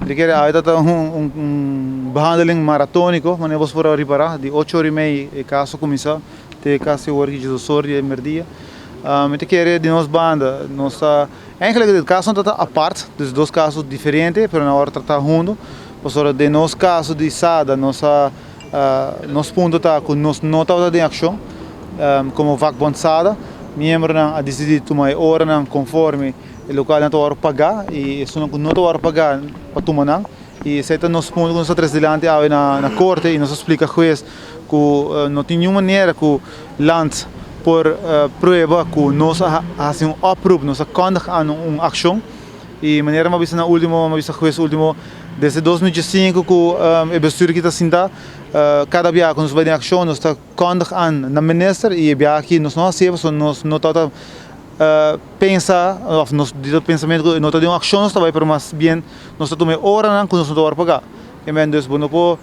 Perché è stato un behandeling maratonico, ma ne posso fare riparare, di 8 ore e meia e caso comincia, te caso ore che ci sono e merdia. Met que de nossa banda, eigenlijk het caso dat apart, dus dois casos diferentes, pero na hora tratar junto. Por de nosso caso de Sada, nosso ponto está com nos nota de ação, como vakbond Sada, membro a decidir tomar hora não conforme o local não hora pagar e se não hora pagar para tomar não. E se é nosso ponto com nossa presidente na corte e nos explica juiz que não tem nenhuma maneira que o land por prueba que nós fazemos um oproep, nós condenamos uma ação e maneira uma vez na última, uma vez juiz último desde 2005 que o bestuur que está sendo cada dia que nós vai em ação nós está condenando na minister e bia aqui nós não hacemos nós não tá pensa ou nós de pensamento que nós tá de uma ação nós está vai para mais bem nós está tomando hora não que nós não hora pagar e bem dus bom po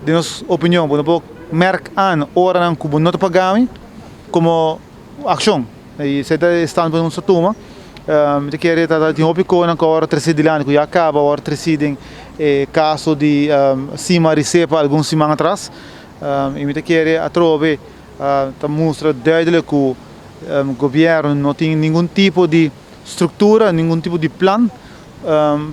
de nossa opinião bom po merk aan hora não que bom não pagamos como ação e se está para nossa turma me querer estar de hobby com a hora terceira ano que já acaba a hora terceira caso de cima recepa algum semana atrás e me querer a trove tá mostra duidelijk que o governo não tem nenhum tipo de estrutura nenhum tipo de plano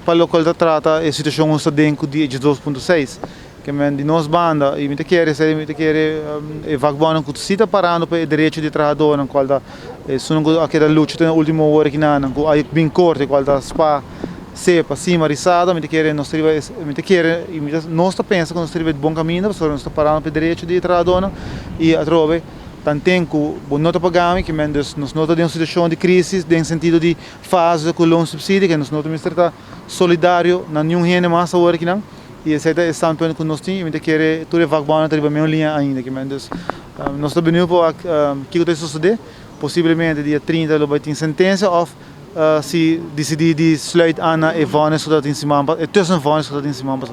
para o qual trata a situação está dentro de 2.6 que de nossa banda e me querer vagabond que se está parando para o direito de trabalhador na qual sono aquela luta na última hora que não aí bem corte qual da spa sepa cima risada me querer nós pensa que nós de bom caminho nós está parando para o direito de trabalhador e a trove tanto tempo que não pagamos que nós não temos uma situação de crise em sentido de fase com o subsídio que nós não temos estar solidário na nenhum rende mais hora que não e esse é o standpoint que nós temos e querer tudo vagabond ter uma linha ainda que nós estamos vendo para que vai suceder possivelmente dia 30 vai ter sentença ou se decidir de sluit aan Evanes zodat in Simamba tussen Evanes zodat in Simamba